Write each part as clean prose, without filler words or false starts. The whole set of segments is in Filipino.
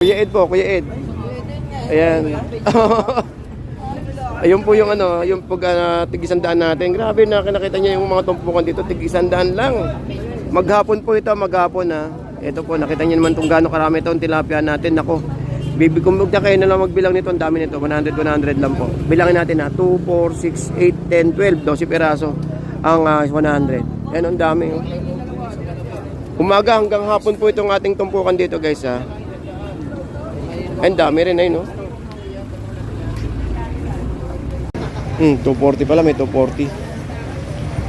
Kuya Ed po, Kuya Ed. Ayan. Ayun po yung ano, yung tig-100 natin. Grabe na nakita niyo yung mga tumpukan dito, tig-100 lang. Maghapon po ito, maghapon ha. Ito po, nakita niyo naman kung gaano karami itong tilapia natin. Nako, kung kayo na lang magbilang nito, ang dami nito, 100 lang po. Bilangin natin ha, 2, 4, 6, 8, 10, 12, 12 piraso ang 100. Ayan, ang dami. Oh. Umaga hanggang hapon po itong ating tumpukan dito guys ha. Ang dami rin ay no. 240 pala, may 240.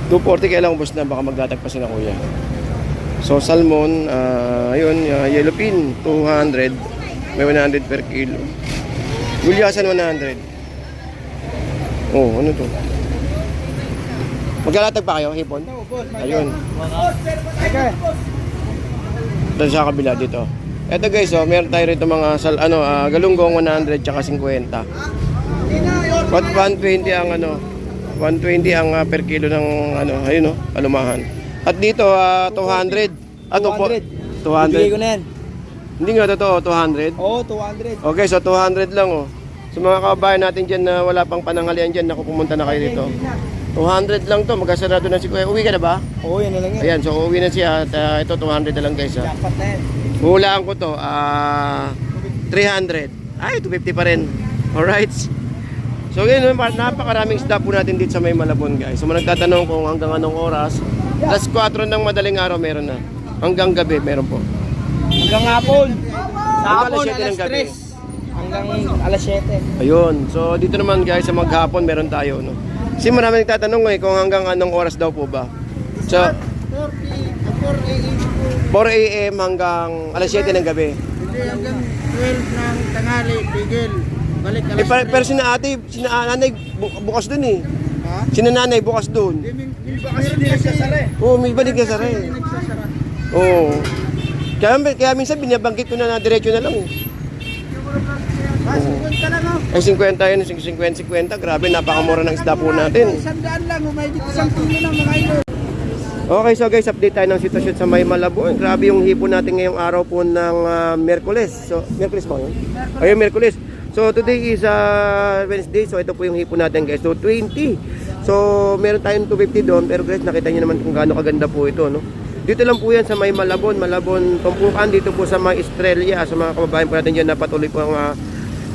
240 kailangan boss na, baka magtatagpasan na kuya. So salmon, ayun, yellowfin 200, may 100 per kilo. Gulyasan 100. Oh, ano to? Maglalatag pa kayo, hipon? Ayun. Doon sa kabila dito. Eto guys, oh, meron tayo rito mga galunggong 100 tsaka 50. 120 ang 120 ang per kilo ng ayun oh, alumahan. At dito 200. 200. Bibigay ko na yan. Hindi nga totoo, 200. Oo, 200. Okay, so 200 lang oh. Sa mga kababayan natin diyan na wala pang panangalian diyan, naku pumunta na kayo dito. 200 lang to, magkasarado na si Kuya. Uwi ka na ba? Oo, yan na lang yan. Ayan, so uwi na siya at ito 200 na lang guys ha. Jackpot na yan. Hulaan ko to, 300. Ay, 250 pa rin. Alright. So ngayon, napakaraming isda po natin dito sa May Malabon guys. So nagtatanong kung hanggang anong oras. Alas 4 ng madaling araw meron na. Hanggang gabi meron po. Hanggang hapon. Sa Hanggang hapon, alas 7 ng alas gabi. 3. Hanggang alas 7. Ayun. So dito naman guys, sa maghapon meron tayo. No? Kasi marami nagtatanong kung hanggang anong oras daw po ba. So 4 a.m. hanggang alas 7 ng gabi. Hindi, hanggang 12 ng tanghali, bigil. Balik alas 3. Pero sina nanay bukas dun eh. Ha? Sina nanay bukas dun. May bakas hindi nagsasara eh. Oo, may balik ka sa rin. Nagsasara. Oo. Kaya minsan binabanggit ko na diretso na lang eh. 50 lang oh. Ay 50 yun, 50. Grabe, napakamura ng isda po natin. 100 lang, umahigit 1 kilo ng mga idol. Okay, so guys, update tayo ng sitwasyon sa May Malabon. Grabe yung hipon natin ngayong araw po ng Miyerkules. So, Miyerkules ba yun? Ayun, Miyerkules. So, today is Wednesday. So, ito po yung hipon natin guys. So, 20. So, meron tayong 250 doon. Pero guys, nakita nyo naman kung gaano kaganda po ito, no? Dito lang po yan sa May Malabon. Malabon, tumpukan dito po sa mga Estrella. Sa mga kababayan po natin dyan na patuloy po ang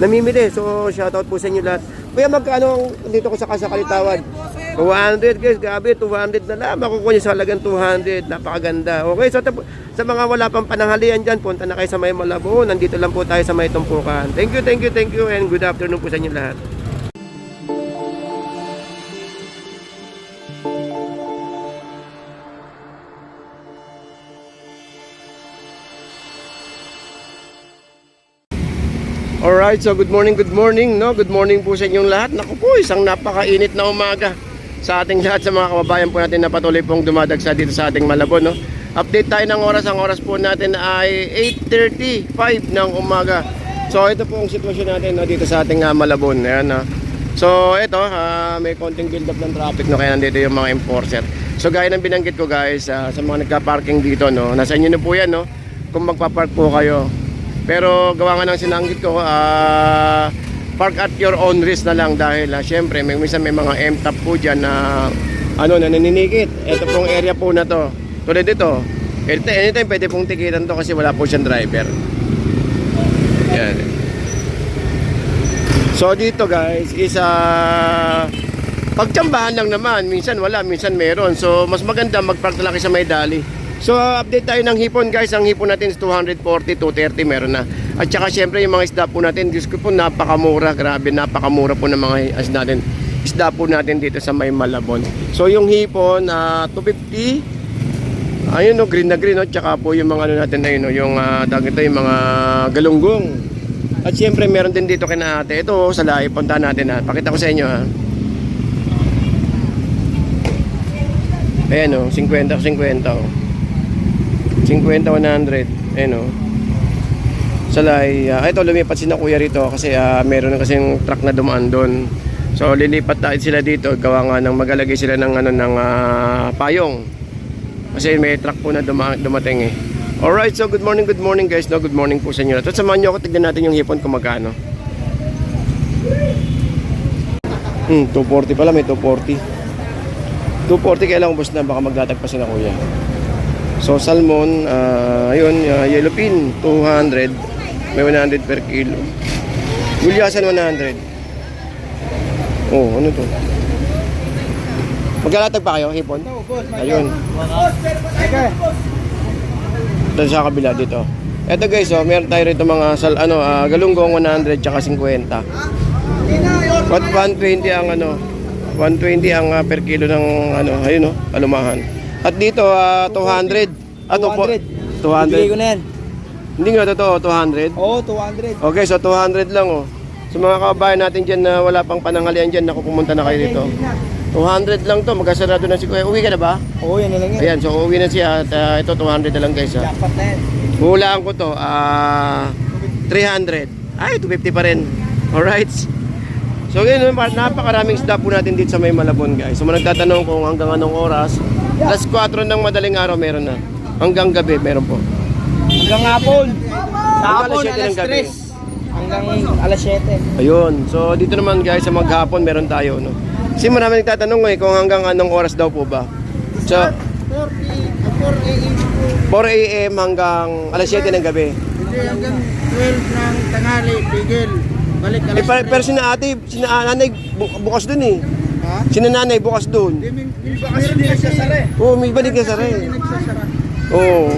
namimili. So, shoutout po sa inyo lahat. Kuya, magkano dito ko sa Kalitawan? 200 guys, grabe, 200 na lang. Makukuha nyo sa halagang 200. Napakaganda. Okay, so sa mga wala pang pananghalian dyan, punta na kayo sa May Malabon. Nandito lang po tayo sa May Tumpukan. Thank you, and good afternoon po sa inyo lahat. Alright, so good morning, no? Good morning po sa inyong lahat. Naku po, isang napakainit na umaga sa ating lahat, sa mga kababayan po natin na patuloy pong dumadagsa dito sa ating Malabon, no? Update tayo ng oras. Ang oras po natin ay 8:35 ng umaga. So ito po ang sitwasyon natin, no, dito sa ating Malabon. Ayan, no? So ito, may konting build up ng traffic, no? Kaya nandito yung mga enforcer. So gaya ng binanggit ko guys, sa mga nagka-parking dito, no? Nasa inyo na po yan, no? Kung magpa-park po kayo. Pero gawa nga ng sinanggit ko, park at your own risk na lang dahil syempre minsan may mga M-top po dyan na na naninikit. Ito pong area po na to. Tulad dito, anytime pwede pong tikitan to kasi wala po siyang driver. Yan. So dito guys is pagtsambahan lang naman. Minsan wala, minsan meron. So mas maganda mag-park na lang sa may dali. So update tayo ng hipon guys. Ang hipon natin is 240, 230 meron na. At saka syempre yung mga isda po natin, Diyos ko po, napakamura. Grabe, napakamura po ng mga isda po natin dito sa May Malabon. So yung hipon 250. Ayun no, green na green no. Tsaka po yung mga natin ayun no, yung tawag ito, yung mga galunggong. At syempre meron din dito kina ate. Ito sa lahi, punta natin ha. Pakita ko sa inyo ha. Ayan no, 50 oh. 50, 100. Ayan o. Salay. Ito, lumipat si na kuya rito kasi meron na kasing truck na dumaan doon. So, lilipat tayo sila dito. Gawa nga ng magalagay sila ng, ng payong. Kasi may truck po na dumating eh. Alright, so good morning guys, no? Good morning po sa inyo. At samahan nyo ako, tignan natin yung hipon kung magkano. 240 pala, may 240. 240 kailangan ubos na, baka magtatagpasin na kuya. So salmon, ayun, yellowfin 200, may 100 per kilo. Gulyasan 100. Oh, ano to? Magkalatag pa kayo, hipon? Ayun. Ito sa kabila dito. Ito guys, oh, meron tayo rito mga galunggong 100 tsaka 50. 120 ang 120 ang per kilo ng ayun oh, alumahan. At dito 200. 200. Bigay ko na yan. Hindi nga totoo, 200. Oo, 200. Okay, so 200 lang oh. Sa mga kababayan natin diyan na wala pang pananghalian diyan, naku pumunta na kayo dito. 200 lang to, magkasarado na si Kuya. Uwi ka na ba? Oo, yan na lang yan. Ayan, so uwi na siya at ito 200 na lang guys ha. Dapat na yan. Hulaan ko to, 300. Ay, 250 pa rin. Alright. So ngayon, napakaraming isda po natin dito sa may Malabon guys. So nagtatanong kung hanggang anong oras. Alas 4 ng madaling araw meron na. Hanggang gabi meron po. Hanggang hapon. Sa hapon, Alas 7 ng alas gabi. 3. Hanggang alas 7. Ayun. So dito naman guys, sa maghapon meron tayo. No? Kasi marami nagtatanong kung hanggang anong oras daw po ba. So 4 a.m. 4 a.m. hanggang alas 7 ng gabi. Hindi, hanggang 12 ng tanghali, tigil. Balik alas 3. Pero sina nanay bukas dun eh. Ha? Sina nanay bukas dun. Meron nagsasara eh. Oo, may balik na sa rin. Nagsasara. Oo.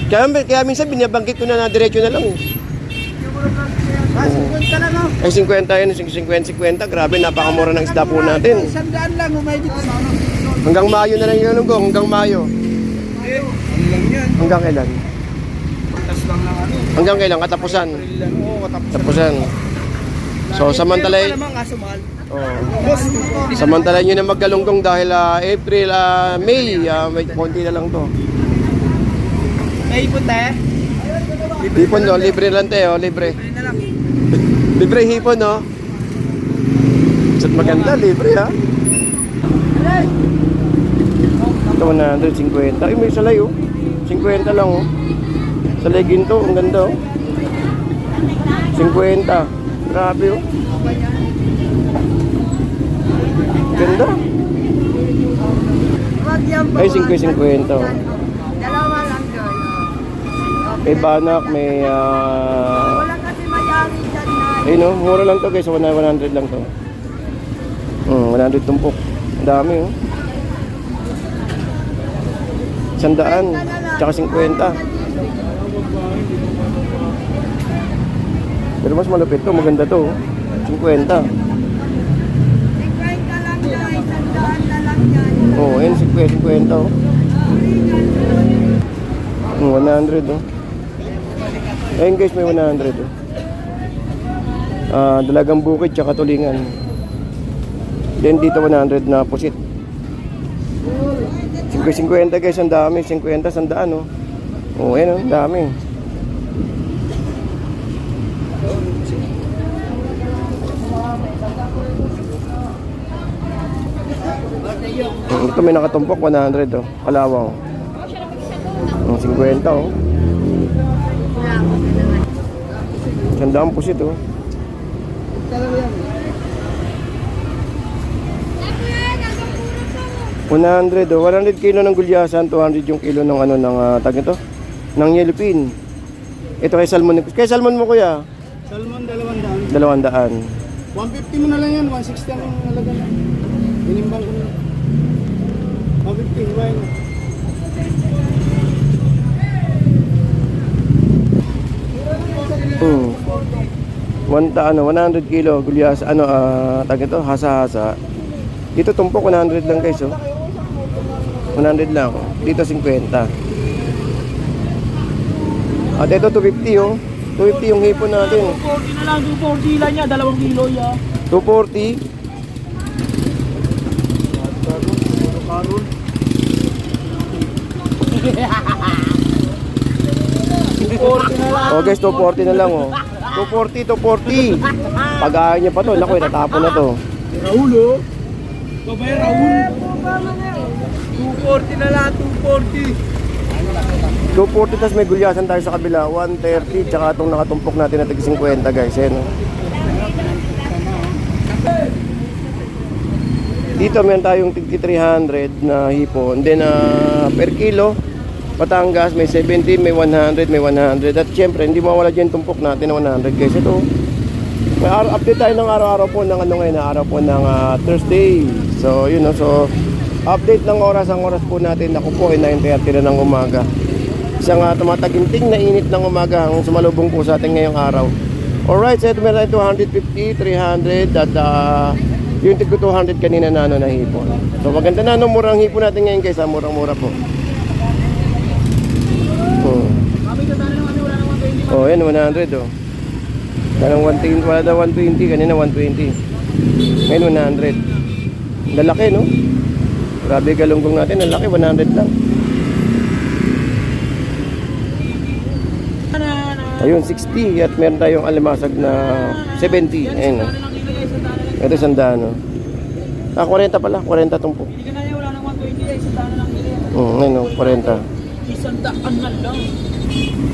Kaya minsan binabanggit ko na diretso na lang eh. 50 lang oh. Ay 50 yun, 50, grabe, napakamura ng isda po natin. 100 lang, umahigit sa ano. Hanggang Mayo na lang yung lunggo, hanggang Mayo. Ano lang yan? Hanggang kailan? Pagtas lang ng ano. Hanggang kailan, katapusan. Oo, katapos. Tapusan. So samantalay, Pero naman kaso mahal. oh, samantalay nyo na maggalunggong dahil April, May, may konti na lang to. May ipot eh. Hipon no, libre lang tayo, libre. May na lang. Libre hipon no. Sat maganda, libre ha. Ito 150. Ay, may salay oh. 50 lang oh. Salay ginto, ang ganda oh. 50. Grabe oh. Ganda. Ay, 50 oh. Dalawa lang yun. May banak, may Wala kasi mayari dyan na. ayun oh, mura lang to guys, 100 lang to. 100 tumpok. Ang dami oh. 100, tsaka 50. Pero mas malupit to, maganda to. 50. 50 lang yan, 100 na lang yan. Oh, ayun 50 oh. 100 oh. Ayun guys, may 100 oh. Dalagang bukid tsaka tulingan. Then dito 100 na pusit. 50 guys, ang dami. 50, 100 oh. Oh, ayun oh, ang dami. Ito may nakatumpok 100 oh. Kalawang. 50 oh. 100 pusit oh. Talaga yan. 100 oh. 100 kilo ng gulyasan, 200 yung kilo ng tag nito, ng yellowfin. Ito kay salmon. Kay salmon mo kuya? Salmon, 200. 200. 150 mo na lang yan, 160 ang halaga na. Inimbang ko na. 150, why na? Hmm. 100 kilo gulyas, tag ito, hasa-hasa. Dito tumpok 100 lang guys oh. 100 lang. Dito 50. At ito 250 oh. 250 yung hipon natin. 240 na lang, 240 lang niya, 2 kilo ya. 240. Karol. Oh guys, 240 na lang oh. 240. Pag ayaw niya pa to, naku, natapon na to. Raul oh. Babay Raul. 240 na lang, 240. 240, tapos may gulyasan tayo sa kabila, 130, tsaka itong nakatumpok natin na tig 50 guys, eh, no? Dito meron tayong tig 300 na hipon, then per kilo, Batangas may 70, may 100, may 100, at syempre hindi mawala dyan tumpok natin na 100 guys. Ito, may update tayo ng araw-araw po ng ano ngayon, araw po ng Thursday. So yun, no? So update ng oras, ang oras po natin, ako po ay 9:30 na ng umaga. Isang tumataginting na init ng umaga ang sumalubong po sa ating ngayong araw. Alright, so ito meron tayo 250, 300 at yung tig 200 kanina na ano na hipon. So maganda na, no? Murang hipon natin ngayon guys, murang-mura po. Oh, yan 100 oh. Kanang 120, wala daw 120, kanina 120. Ngayon 100. Lalaki, no? Grabe galunggong natin, lalaki, 100 lang. Ayun, 60 at meron tayong alimasag na 70. Ayun, no? Ito sandaan, no? 40 pala, 40 tumpok. Hindi ka na wala nang 120 ay sandaan na lang nila. Ayun, no? 40. Isandaan na lang.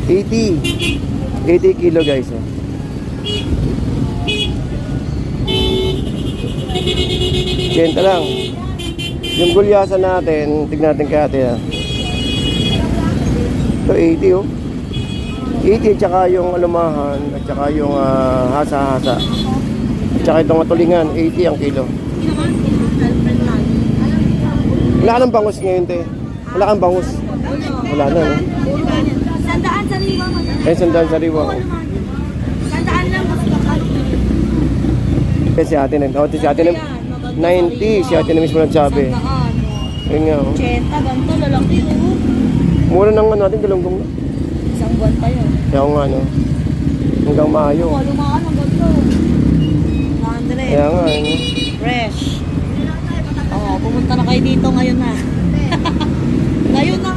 80 kilo guys, oh. Kenta lang. Yung gulyasan natin, tignan natin kaya ate, ito 80 oh. 80 at saka yung alumahan at saka yung hasa-hasa at saka itong matulingan, 80 ang kilo. Wala ka ng bangus ngayon, te. Wala kang bangus. Wala na, no? Sandaan sa riwa. Eh, sandaan sa riwa. Sandaan lang mas bakal. Eh, si ate na. Si ate na. 90. Si ate na mismo nagsabi. Ayun nga, oh. 80, ganito, lalaki, oh. Mura ng ano natin, galunggong na. Isang buwan pa yun. Kaya nga, no? Hanggang Mayo. Lumaan ang ganito. 100. Kaya nga, ano? Fresh. Oo, pumunta na kayo dito ngayon na. Ngayon na.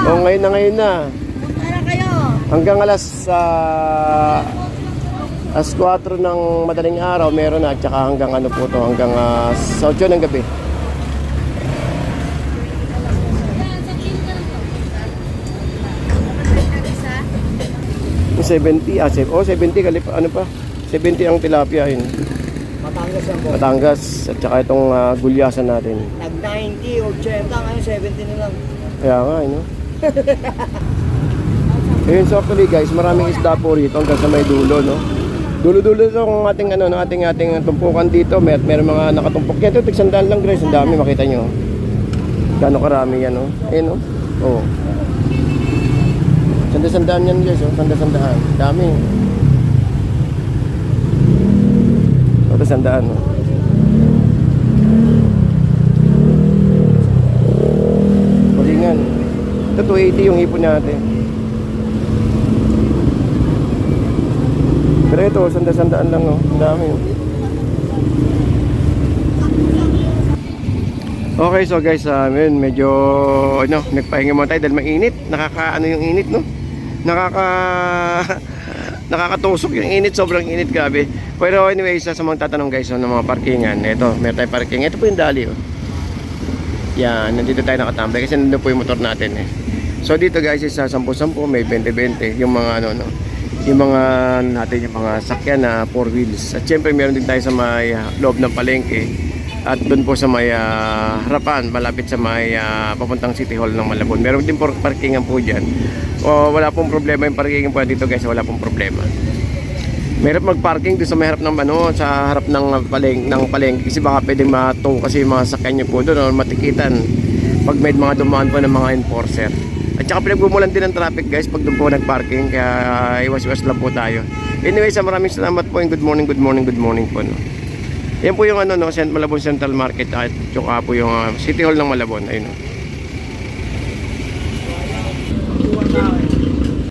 Oh, ngayon na. Pumunta na kayo. Hanggang alas 4 ng madaling araw, meron na. At saka hanggang ano po to, hanggang sa 8 ng gabi. Yung 70, 70 kalip, ano pa? 70 ang tilapia yun. Batangas yan po. Batangas, at saka itong gulyasan natin. Nag-90, 80, ngayon 70 na lang. Kaya nga, no? Ayun, so actually guys, maraming isda po rito hanggang sa may dulo, no? Dulo-dulo ito ang ating, ano, no? ating tumpukan dito. Meron mga nakatumpok yan. Ito, tigsandaan lang guys, ang dami, makita nyo. Gano'ng karami yan, no? Ayun, no? Oo. Sanda-sandaan yan guys, oh. Sanda-sandaan. Dami. Ito, sandaan, no? Palingan. Ito, 280 yung hipon natin. Pero ito, sanda-sandaan lang, oh. Ang dami, oh. Okay, so guys, medyo ano, nagpahinga muna tayo dahil mainit. Nakakaano yung init, no? Nakakatusok yung init, sobrang init, grabe. Pero anyway, sa mga tatanong guys, ng mga parkingan, ito, meron tayong parking. Ito po yung dali, oh. Yan, nandito tayo nakatambay kasi nandito po yung motor natin, eh. So dito guys, isa 10-10, may 20-20, yung mga ano, no? Yung mga natin, yung mga sakyan na 4 wheels. At syempre meron din tayo sa may loob ng palengke. At doon po sa may harapan, malapit sa may papuntang City Hall ng Malabon. Meron din po parkingan po dyan. O, wala pong problema yung parkingan po dito guys, wala pong problema. Meron mag-parking doon sa may harap ng ano, sa harap ng palengke kasi baka pwedeng matow kasi yung mga sakyan nyo po doon o matikitan pag may mga dumaan po ng mga enforcer. At saka pinagmumulan din ng traffic guys pag doon po nag-parking, kaya iwas-iwas lang po tayo. Anyway, sa maraming salamat po and good morning po, no. Yan po yung ano, no, Malabon Central Market at saka po yung City Hall ng Malabon, ayun, no.